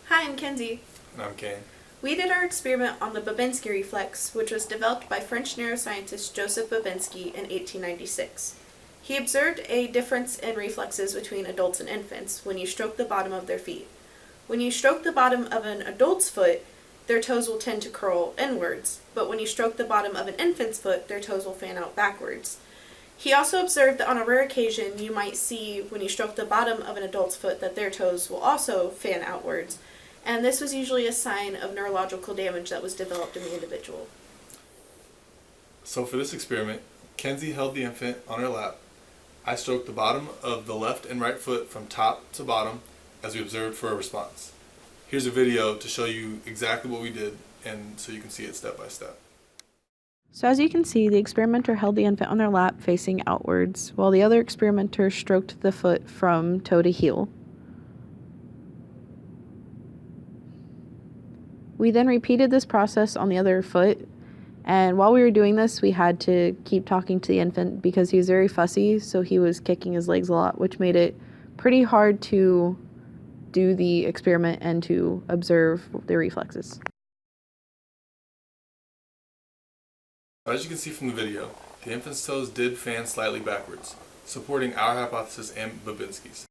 Hi, I'm Kenzie. And I'm Kane. We did our experiment on the Babinski reflex, which was developed by French neuroscientist Joseph Babinski in 1896. He observed a difference in reflexes between adults and infants when you stroke the bottom of their feet. When you stroke the bottom of an adult's foot, their toes will tend to curl inwards, but when you stroke the bottom of an infant's foot, their toes will fan out backwards. He also observed that on a rare occasion you might see when you stroke the bottom of an adult's foot that their toes will also fan outwards, and this was usually a sign of neurological damage that was developed in the individual. So for this experiment, Kenzie held the infant on her lap. I stroked the bottom of the left and right foot from top to bottom as we observed for a response. Here's a video to show you exactly what we did and so you can see it step by step. So as you can see, the experimenter held the infant on their lap facing outwards, while the other experimenter stroked the foot from toe to heel. We then repeated this process on the other foot, and while we were doing this, we had to keep talking to the infant because he was very fussy, so he was kicking his legs a lot, which made it pretty hard to do the experiment and to observe the reflexes. As you can see from the video, the infant's toes did fan slightly backwards, supporting our hypothesis and Babinski's.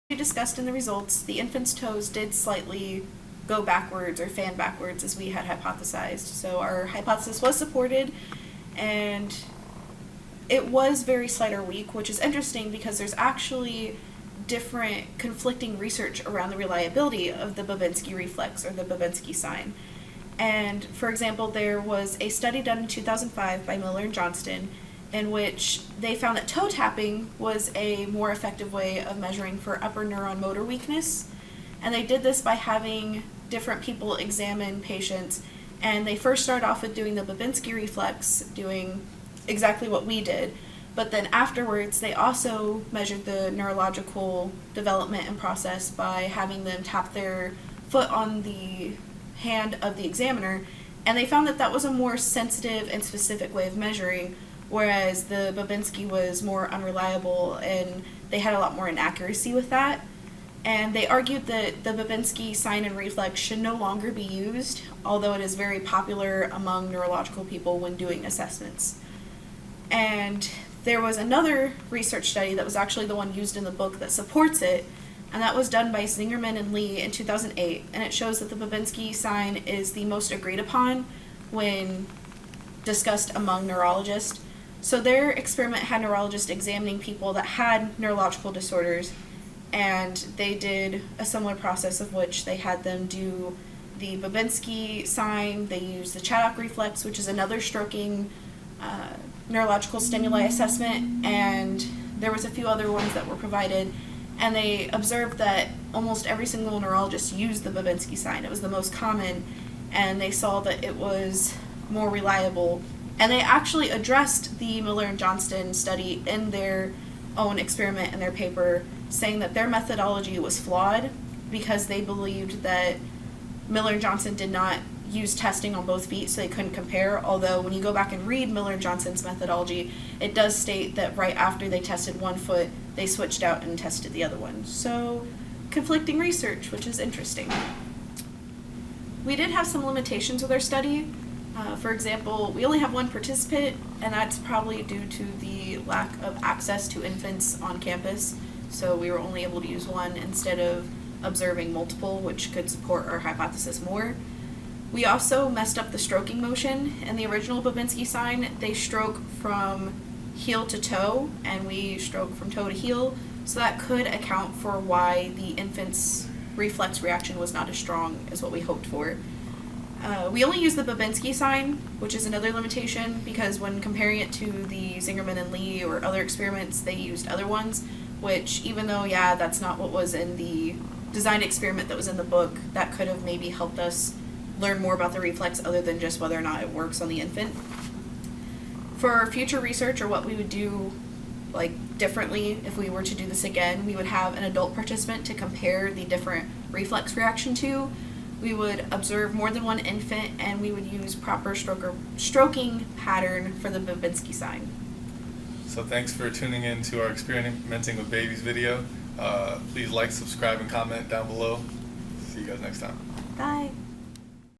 We discussed in the results, the infant's toes did slightly go backwards or fan backwards as we had hypothesized. So our hypothesis was supported, and it was very slight or weak, which is interesting because there's actually different conflicting research around the reliability of the Babinski reflex or the Babinski sign. And for example, there was a study done in 2005 by Miller and Johnston in which they found that toe tapping was a more effective way of measuring for upper neuron motor weakness. And they did this by having different people examine patients, and they first started off with doing the Babinski reflex, doing exactly what we did, but then afterwards they also measured the neurological development and process by having them tap their foot on the hand of the examiner, and they found that that was a more sensitive and specific way of measuring, whereas the Babinski was more unreliable and they had a lot more inaccuracy with that. And they argued that the Babinski sign and reflex should no longer be used, although it is very popular among neurological people when doing assessments. And there was another research study that was actually the one used in the book that supports it, and that was done by Zingerman and Lee in 2008, and it shows that the Babinski sign is the most agreed upon when discussed among neurologists. So their experiment had neurologists examining people that had neurological disorders, and they did a similar process of which they had them do the Babinski sign, they used the Chaddock reflex, which is another stroking neurological stimuli assessment, and there was a few other ones that were provided, and they observed that almost every single neurologist used the Babinski sign. It was the most common, and they saw that it was more reliable. And they actually addressed the Miller and Johnston study in their own experiment in their paper, saying that their methodology was flawed because they believed that Miller and Johnston did not use testing on both feet, so they couldn't compare, although when you go back and read Miller and Johnston's methodology, it does state that right after they tested one foot, they switched out and tested the other one. So, conflicting research, which is interesting. We did have some limitations with our study. For example, we only have one participant, and that's probably due to the lack of access to infants on campus, so we were only able to use one instead of observing multiple, which could support our hypothesis more. We also messed up the stroking motion. In the original Babinski sign, they stroke from heel to toe, and we stroke from toe to heel, so that could account for why the infant's reflex reaction was not as strong as what we hoped for. We only used the Babinski sign, which is another limitation, because when comparing it to the Zingerman and Lee or other experiments, they used other ones, which even though, yeah, that's not what was in the design experiment that was in the book, that could have maybe helped us learn more about the reflex other than just whether or not it works on the infant. For future research, or what we would do differently if we were to do this again, we would have an adult participant to compare the different reflex reaction to. We would observe more than one infant, and we would use proper stroking pattern for the Babinski sign. So thanks for tuning in to our Experimenting with Babies video. Please like, subscribe, and comment down below. See you guys next time. Bye.